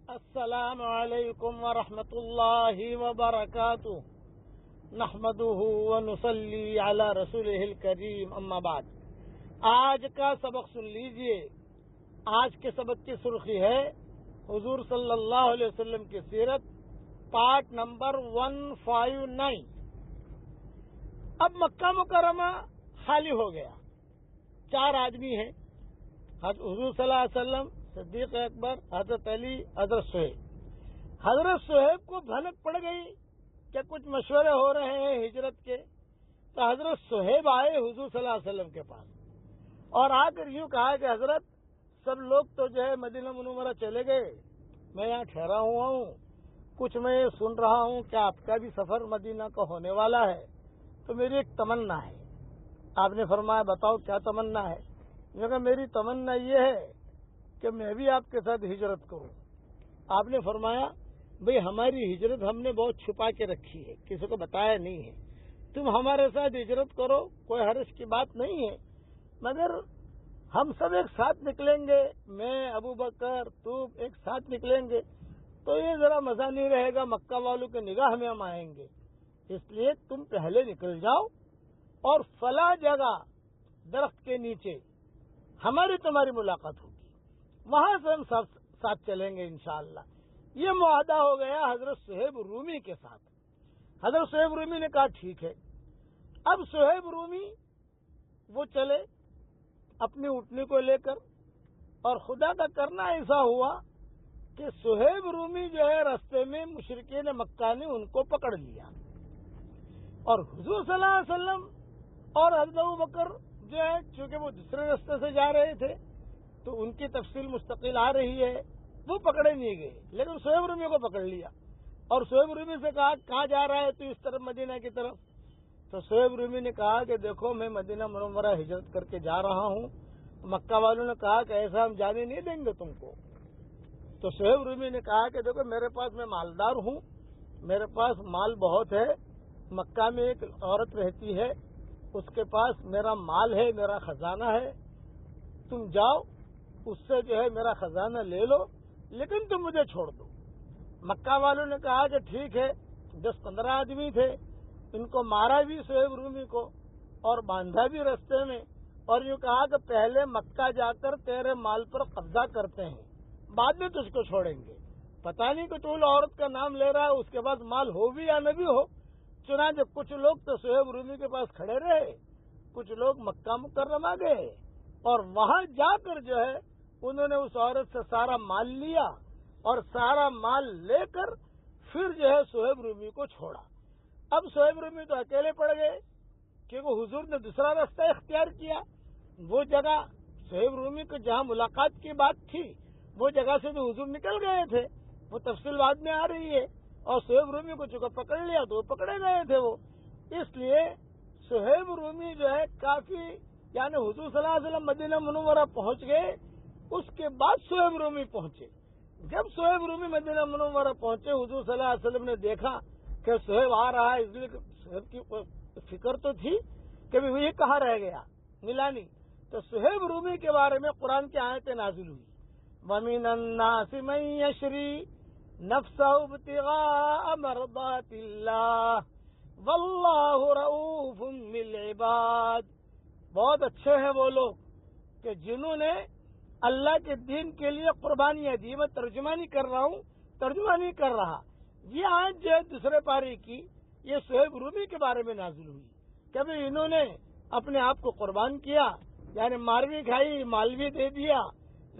السلام علیکم ورحمۃ اللہ وبرکاتہ نحمده ونصلی علی رسولہ الکریم اما بعد۔ آج کا سبق سن لیجئے۔ آج کے سبق کی سرخی ہے حضور صلی اللہ علیہ وسلم کی سیرت، پارٹ نمبر 159۔ اب مکہ مکرمہ خالی ہو گیا، 4 آدمی ہیں، حضور صلی اللہ علیہ وسلم، صدیق اکبر، حضرت علی، حضرت صہیب۔ حضرت صہیب کو بھنک پڑ گئی کہ کچھ مشورے ہو رہے ہیں ہجرت کے، تو حضرت صہیب آئے حضور صلی اللہ علیہ وسلم کے پاس اور آ کر یوں کہا کہ حضرت سب لوگ تو جو ہے مدینہ منورہ چلے گئے، میں یہاں ٹھہرا ہوا ہوں، کچھ میں سن رہا ہوں کہ آپ کا بھی سفر مدینہ کا ہونے والا ہے، تو میری ایک تمنا ہے۔ آپ نے فرمایا بتاؤ کیا تمنا ہے؟ میں کہا میری تمنا یہ ہے کہ میں بھی آپ کے ساتھ ہجرت کروں۔ آپ نے فرمایا بھئی ہماری ہجرت ہم نے بہت چھپا کے رکھی ہے، کسی کو بتایا نہیں ہے، تم ہمارے ساتھ ہجرت کرو، کوئی حرج کی بات نہیں ہے، مگر ہم سب ایک ساتھ نکلیں گے، میں، ابو بکر، تو ایک ساتھ نکلیں گے تو یہ ذرا مزہ نہیں رہے گا، مکہ والوں کے نگاہ میں ہم آئیں گے، اس لیے تم پہلے نکل جاؤ اور فلاں جگہ درخت کے نیچے ہماری تمہاری ملاقات ہوگی، وہاں سے ہم ساتھ چلیں گے انشاءاللہ۔ یہ معاہدہ ہو گیا حضرت صہیب رومی کے ساتھ۔ حضرت صہیب رومی نے کہا ٹھیک ہے۔ اب صہیب رومی وہ چلے اپنی اٹھنی کو لے کر، اور خدا کا کرنا ایسا ہوا کہ صہیب رومی جو ہے رستے میں مشرکین مکہ نے ان کو پکڑ لیا، اور حضور صلی اللہ علیہ وسلم اور حضرت ابو بکر جو ہے چونکہ وہ دوسرے رستے سے جا رہے تھے تو ان کی تفصیل مستقل آ رہی ہے، وہ پکڑے نہیں گئے، لیکن صہیب رومی کو پکڑ لیا اور صہیب رومی سے کہا کہاں جا رہا ہے تو اس طرف مدینہ کی طرف۔ تو صہیب رومی نے کہا کہ دیکھو میں مدینہ منورہ ہجرت کر کے جا رہا ہوں۔ مکہ والوں نے کہا کہ ایسا ہم جانے نہیں دیں گے تم کو۔ تو صہیب رومی نے کہا کہ دیکھو میرے پاس میں مالدار ہوں، میرے پاس مال بہت ہے، مکہ میں ایک عورت رہتی ہے، اس کے پاس میرا مال ہے، میرا خزانہ ہے، تم جاؤ اس سے جو ہے میرا خزانہ لے لو، لیکن تم مجھے چھوڑ دو۔ مکہ والوں نے کہا کہ ٹھیک ہے، 10-15 آدمی تھے، ان کو مارا بھی صہیب رومی کو اور باندھا بھی رستے میں، اور یوں کہا کہ پہلے مکہ جا کر تیرے مال پر قبضہ کرتے ہیں، بعد میں تجھ کو چھوڑیں گے۔ پتہ نہیں کہ تو عورت کا نام لے رہا ہے، اس کے بعد مال ہو بھی یا نہ بھی ہو۔ چنانچہ کچھ لوگ تو صہیب رومی کے پاس کھڑے رہے، کچھ لوگ مکہ مکرمہ گئے، اور وہاں جا کر جو ہے انہوں نے اس عورت سے سارا مال لیا، اور سارا مال لے کر پھر جو ہے صہیب رومی کو چھوڑا۔ اب صہیب رومی تو اکیلے پڑ گئے کیونکہ حضور نے دوسرا راستہ اختیار کیا۔ وہ جگہ صہیب رومی کو جہاں ملاقات کی بات تھی وہ جگہ سے تو حضور نکل گئے تھے، وہ تفصیل بعد میں آ رہی ہے، اور صہیب رومی کو چونکہ پکڑ لیا تو وہ پکڑے گئے تھے وہ، اس لیے صہیب رومی جو ہے کافی، یعنی حضور صلی اللہ علیہ وسلم مدینہ منورہ پہنچ گئے، اس کے بعد صہیب رومی پہنچے۔ جب صہیب رومی مدینہ منورہ پہنچے، حضور صلی اللہ علیہ وسلم نے دیکھا کہ صہیب آ رہا ہے، اس لیے صہیب کی فکر تو تھی کہ وہ یہ کہاں رہ گیا، ملا نہیں، تو صہیب رومی کے بارے میں قرآن کی آیتیں نازل ہوئی، وَمِنَ النَّاسِ مَن يَشْرِي نَفْسَهُ ابْتِغَاءَ مَرْضَاتِ اللَّهِ وَاللَّهُ رَءُوفٌ بِالْعِبَادِ۔ بہت اچھے ہیں وہ لوگ کہ جنہوں نے اللہ کے دین کے لیے قربانیاں دی۔ میں ترجمہ نہیں کر رہا ہوں، ترجمہ نہیں کر رہا، یہ آیت جو ہے دوسرے پارے کی، یہ صہیب رومی کے بارے میں نازل ہوئی کہ ابھی انہوں نے اپنے آپ کو قربان کیا، یعنی مار بھی کھائی، مال بھی دے دیا،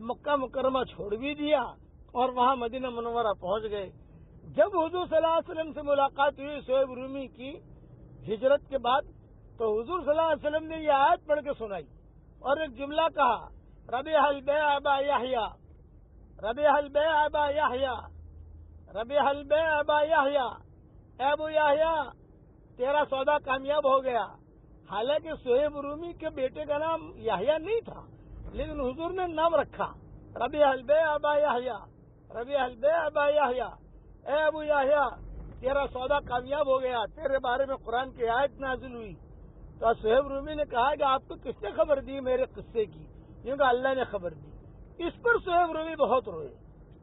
مکہ مکرمہ چھوڑ بھی دیا، اور وہاں مدینہ منورہ پہنچ گئے۔ جب حضور صلی اللہ علیہ وسلم سے ملاقات ہوئی صہیب رومی کی ہجرت کے بعد، تو حضور صلی اللہ علیہ وسلم نے یہ آیت پڑھ کے سنائی اور ایک جملہ کہا، ربیح البیع ابا یحییٰ، ربیح البیع ابا یحییٰ، ربیح البیع ابا یحییٰ، اے ابو یحییٰ تیرا سودا کامیاب ہو گیا۔ حالانکہ صہیب رومی کے بیٹے کا نام یحییٰ نہیں تھا، لیکن حضور نے نام رکھا، ربیح البیع ابا یحییٰ، ربیح البیع ابا یحییٰ، اے ابو یحییٰ تیرا سودا کامیاب ہو گیا، تیرے بارے میں قرآن کی آیت نازل ہوئی۔ تو صہیب رومی نے کہا کہ آپ کو کس نے خبر دی میرے قصے کی؟ کیونکہ اللہ نے خبر دی۔ اس پر صہیب رومی بہت روئے،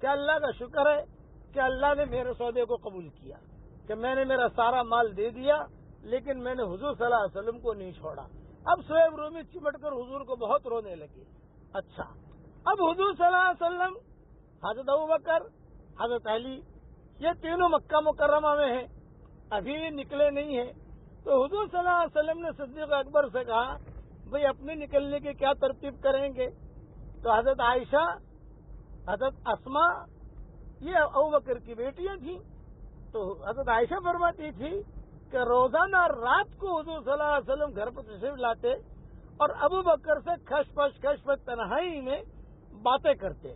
کہ اللہ کا شکر ہے کہ اللہ نے میرے سودے کو قبول کیا کہ میں نے میرا سارا مال دے دیا لیکن میں نے حضور صلی اللہ علیہ وسلم کو نہیں چھوڑا. اب صہیب رومی چمٹ کر حضور کو بہت رونے لگے. اچھا اب حضور صلی اللہ علیہ وسلم، حضرت ابوبکر، حضرت علی، یہ تینوں مکہ مکرمہ میں ہیں، ابھی نکلے نہیں ہیں. تو حضور صلی اللہ علیہ وسلم نے صدیق اکبر سے کہا بھئی اپنے نکلنے کی کیا ترتیب کریں گے؟ تو حضرت عائشہ، حضرت اسما، یہ ابوبکر کی بیٹیاں تھیں. تو حضرت عائشہ فرماتی تھی کہ روزانہ رات کو حضور صلی اللہ علیہ وسلم گھر پر تشریف لاتے اور ابوبکر سے کھش پش تنہائی میں باتیں کرتے.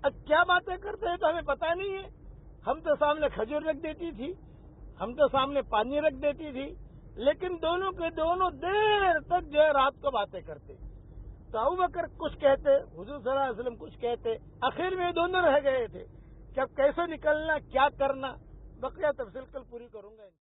اب کیا باتیں کرتے ہیں تو ہمیں پتہ نہیں ہے. ہم تو سامنے کھجور رکھ دیتی تھی، ہم تو سامنے پانی رکھ دیتی تھی، لیکن دونوں کے دونوں دیر تک جو ہے رات کو باتیں کرتے. تو ابوبکر کچھ کہتے، حضور صلی اللہ علیہ وسلم کچھ کہتے. آخر میں دونوں رہ گئے تھے کہ اب کیسے نکلنا، کیا کرنا. بقیہ تفصیل کل پوری کروں گا.